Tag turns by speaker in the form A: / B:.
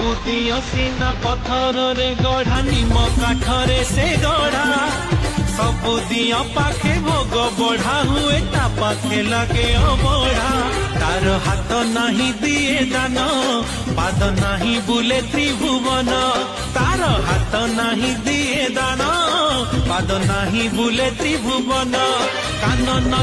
A: दियो सीना पत्थर रे गढ़ा निम काठरे से गढ़ा सब दियो पाखे भोग बढ़ा हुए ता पाखे लगे अबढ़ा तार हाथ नहीं दिए दान पाद नहीं बुले त्रिभुवन तार हाथ नहीं दिए दान पाद नहीं बुले त्रिभुवन कान न